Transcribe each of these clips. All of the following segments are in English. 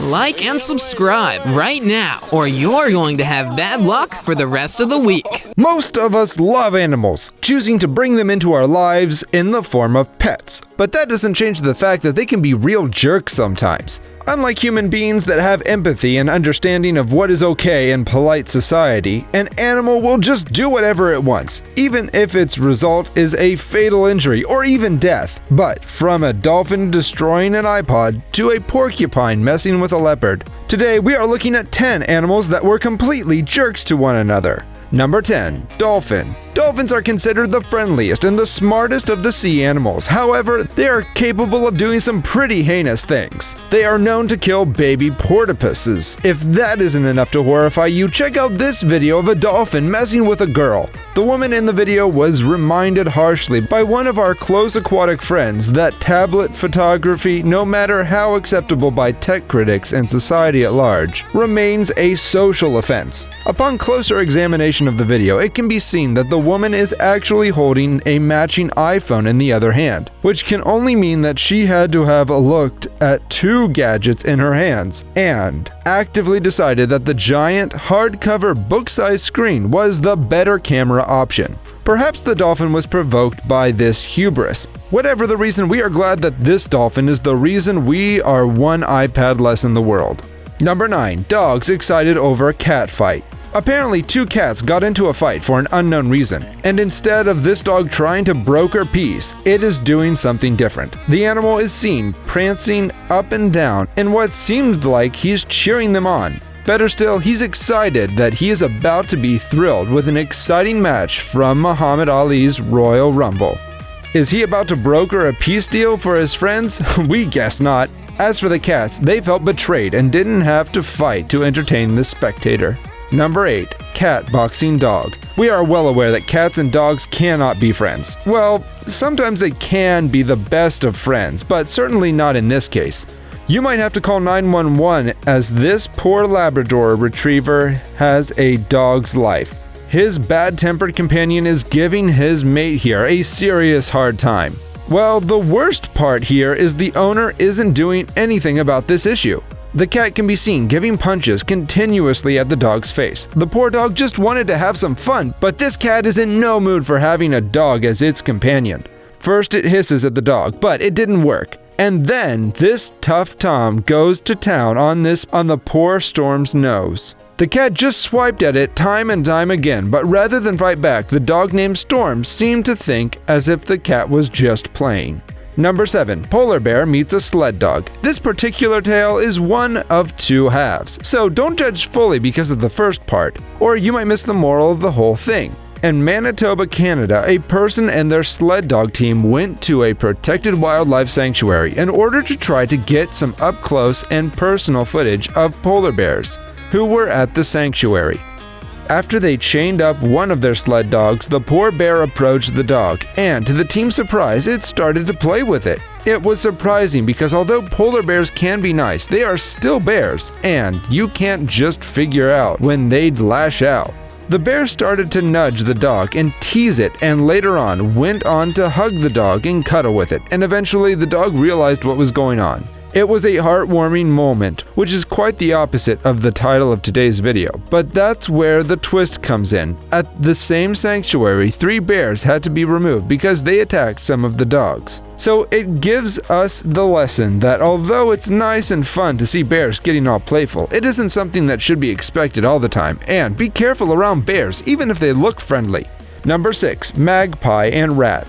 Like and subscribe right now, or you're going to have bad luck for the rest of the week. Most of us love animals, choosing to bring them into our lives in the form of pets. But that doesn't change the fact that they can be real jerks sometimes. Unlike human beings that have empathy and understanding of what is okay in polite society, an animal will just do whatever it wants, even if its result is a fatal injury or even death. But from a dolphin destroying an iPod to a porcupine messing with a leopard, today we are looking at 10 animals that were completely jerks to one another. Number 10. Dolphin. Dolphins are considered the friendliest and the smartest of the sea animals. However, they are capable of doing some pretty heinous things. They are known to kill baby porpoises. If that isn't enough to horrify you, check out this video of a dolphin messing with a girl. The woman in the video was reminded harshly by one of our close aquatic friends that tablet photography, no matter how acceptable by tech critics and society at large, remains a social offense. Upon closer examination of the video, it can be seen that the woman is actually holding a matching iPhone in the other hand, which can only mean that she had to have looked at two gadgets in her hands and actively decided that the giant hardcover book-sized screen was the better camera option. Perhaps the dolphin was provoked by this hubris. Whatever the reason, we are glad that this dolphin is the reason we are one iPad less in the world. Number 9. Dogs excited over a cat fight. Apparently, two cats got into a fight for an unknown reason, and instead of this dog trying to broker peace, it is doing something different. The animal is seen prancing up and down in what seemed like he's cheering them on. Better still, he's excited that he is about to be thrilled with an exciting match from Muhammad Ali's Royal Rumble. Is he about to broker a peace deal for his friends? We guess not. As for the cats, they felt betrayed and didn't have to fight to entertain the spectator. Number 8. Cat boxing dog. We are well aware that cats and dogs cannot be friends. Well, sometimes they can be the best of friends, but certainly not in this case. You might have to call 911 as this poor Labrador retriever has a dog's life. His bad-tempered companion is giving his mate here a serious hard time. Well, the worst part here is the owner isn't doing anything about this issue. The cat can be seen giving punches continuously at the dog's face. The poor dog just wanted to have some fun, but this cat is in no mood for having a dog as its companion. First it hisses at the dog, but it didn't work. And then this tough Tom goes to town on the poor Storm's nose. The cat just swiped at it time and time again, but rather than fight back, the dog named Storm seemed to think as if the cat was just playing. Number 7. Polar bear meets a sled dog. This particular tale is one of two halves, so don't judge fully because of the first part, or you might miss the moral of the whole thing. In Manitoba, Canada, a person and their sled dog team went to a protected wildlife sanctuary in order to try to get some up-close and personal footage of polar bears who were at the sanctuary. After they chained up one of their sled dogs, the poor bear approached the dog, and to the team's surprise, it started to play with it. It was surprising because although polar bears can be nice, they are still bears, and you can't just figure out when they'd lash out. The bear started to nudge the dog and tease it, and later on went on to hug the dog and cuddle with it, and eventually the dog realized what was going on. It was a heartwarming moment, which is quite the opposite of the title of today's video, but that's where the twist comes in. At the same sanctuary, 3 bears had to be removed because they attacked some of the dogs. So it gives us the lesson that although it's nice and fun to see bears getting all playful, it isn't something that should be expected all the time, and be careful around bears even if they look friendly. Number 6. Magpie and rat.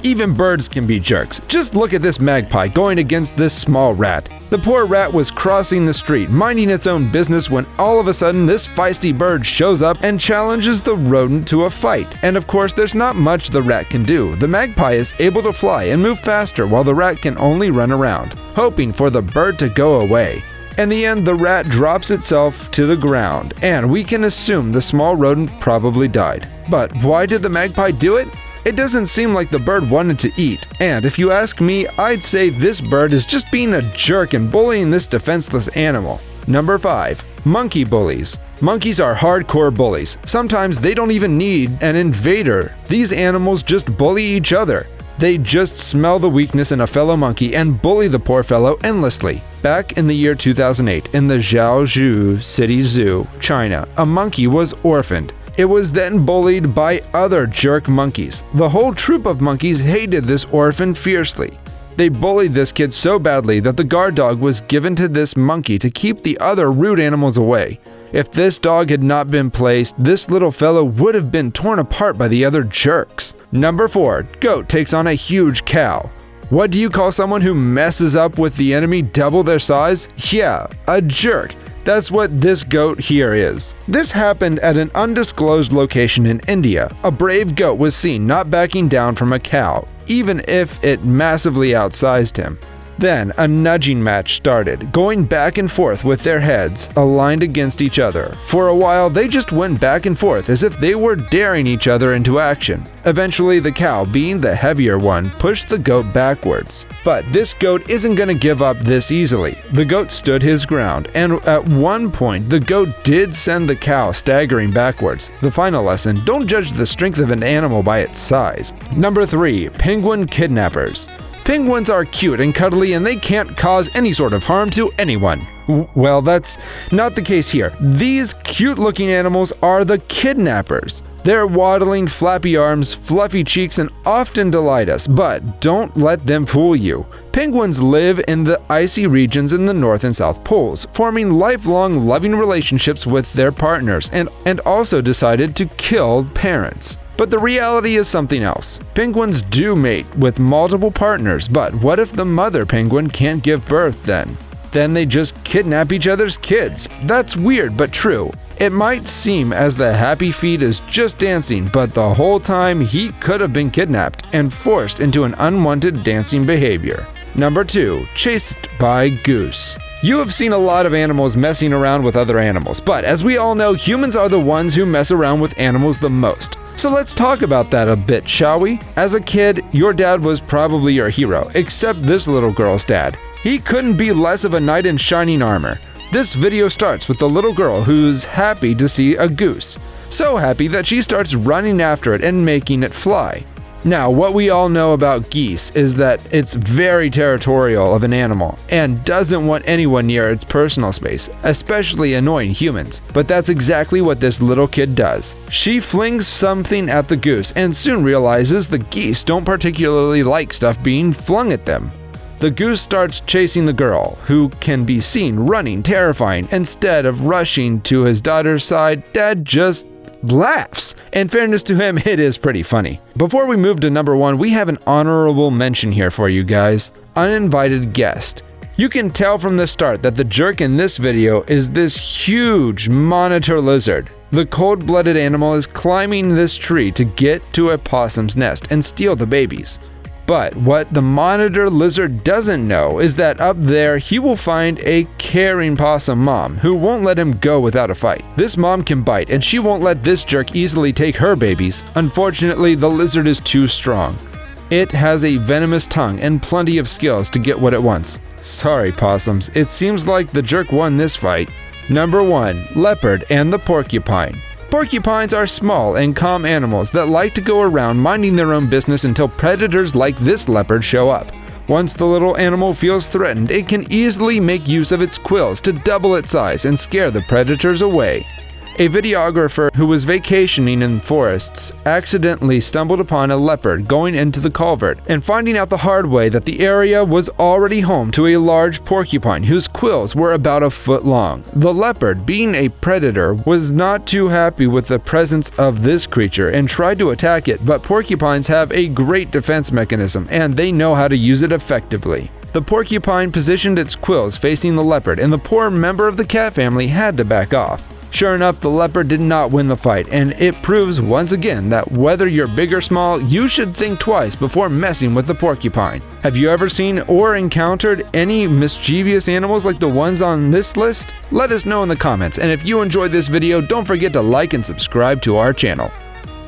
Even birds can be jerks. Just look at this magpie going against this small rat. The poor rat was crossing the street, minding its own business, when all of a sudden this feisty bird shows up and challenges the rodent to a fight. And of course, there's not much the rat can do. The magpie is able to fly and move faster while the rat can only run around, hoping for the bird to go away. In the end, the rat drops itself to the ground, and we can assume the small rodent probably died. But why did the magpie do it? It doesn't seem like the bird wanted to eat, and if you ask me, I'd say this bird is just being a jerk and bullying this defenseless animal. Number 5. Monkey bullies. Monkeys are hardcore bullies. Sometimes they don't even need an invader. These animals just bully each other. They just smell the weakness in a fellow monkey and bully the poor fellow endlessly. Back in the year 2008, in the Zhaozhou City Zoo, China, a monkey was orphaned. It was then bullied by other jerk monkeys. The whole troop of monkeys hated this orphan fiercely. They bullied this kid so badly that the guard dog was given to this monkey to keep the other rude animals away. If this dog had not been placed, this little fellow would have been torn apart by the other jerks. Number 4. Goat takes on a huge cow. What do you call someone who messes up with the enemy double their size? Yeah, a jerk. That's what this goat here is. This happened at an undisclosed location in India. A brave goat was seen not backing down from a cow, even if it massively outsized him. Then a nudging match started, going back and forth with their heads aligned against each other. For a while, they just went back and forth as if they were daring each other into action. Eventually, the cow, being the heavier one, pushed the goat backwards. But this goat isn't going to give up this easily. The goat stood his ground, and at one point, the goat did send the cow staggering backwards. The final lesson: don't judge the strength of an animal by its size. Number 3. Penguin kidnappers. Penguins are cute and cuddly, and they can't cause any sort of harm to anyone. Well, that's not the case here. These cute-looking animals are the kidnappers. Their waddling, flappy arms, fluffy cheeks, and often delight us, but don't let them fool you. Penguins live in the icy regions in the North and South Poles, forming lifelong loving relationships with their partners, and also decided to kill parents. But the reality is something else. Penguins do mate with multiple partners, but what if the mother penguin can't give birth then? Then they just kidnap each other's kids. That's weird but true. It might seem as the happy feet is just dancing, but the whole time he could have been kidnapped and forced into an unwanted dancing behavior. Number 2. Chased by goose. You have seen a lot of animals messing around with other animals, but as we all know, humans are the ones who mess around with animals the most. So let's talk about that a bit, shall we? As a kid, your dad was probably your hero, except this little girl's dad. He couldn't be less of a knight in shining armor. This video starts with the little girl who's happy to see a goose. So happy that she starts running after it and making it fly. Now, what we all know about geese is that it's very territorial of an animal and doesn't want anyone near its personal space, especially annoying humans. But that's exactly what this little kid does. She flings something at the goose and soon realizes the geese don't particularly like stuff being flung at them. The goose starts chasing the girl, who can be seen running terrifying. Instead of rushing to his daughter's side, Dad just laughs. In fairness to him, it is pretty funny. Before we move to number 1, we have an honorable mention here for you guys. Uninvited guest. You can tell from the start that the jerk in this video is this huge monitor lizard. The cold-blooded animal is climbing this tree to get to a possum's nest and steal the babies. But what the monitor lizard doesn't know is that up there he will find a caring possum mom who won't let him go without a fight. This mom can bite, and she won't let this jerk easily take her babies. Unfortunately, the lizard is too strong. It has a venomous tongue and plenty of skills to get what it wants. Sorry, possums, it seems like the jerk won this fight. Number 1. Leopard and the porcupine. Porcupines are small and calm animals that like to go around minding their own business until predators like this leopard show up. Once the little animal feels threatened, it can easily make use of its quills to double its size and scare the predators away. A videographer who was vacationing in forests accidentally stumbled upon a leopard going into the culvert and finding out the hard way that the area was already home to a large porcupine whose quills were about a foot long. The leopard, being a predator, was not too happy with the presence of this creature and tried to attack it, but porcupines have a great defense mechanism and they know how to use it effectively. The porcupine positioned its quills facing the leopard, and the poor member of the cat family had to back off. Sure enough, the leopard did not win the fight, and it proves once again that whether you're big or small, you should think twice before messing with the porcupine. Have you ever seen or encountered any mischievous animals like the ones on this list? Let us know in the comments, and if you enjoyed this video, don't forget to like and subscribe to our channel.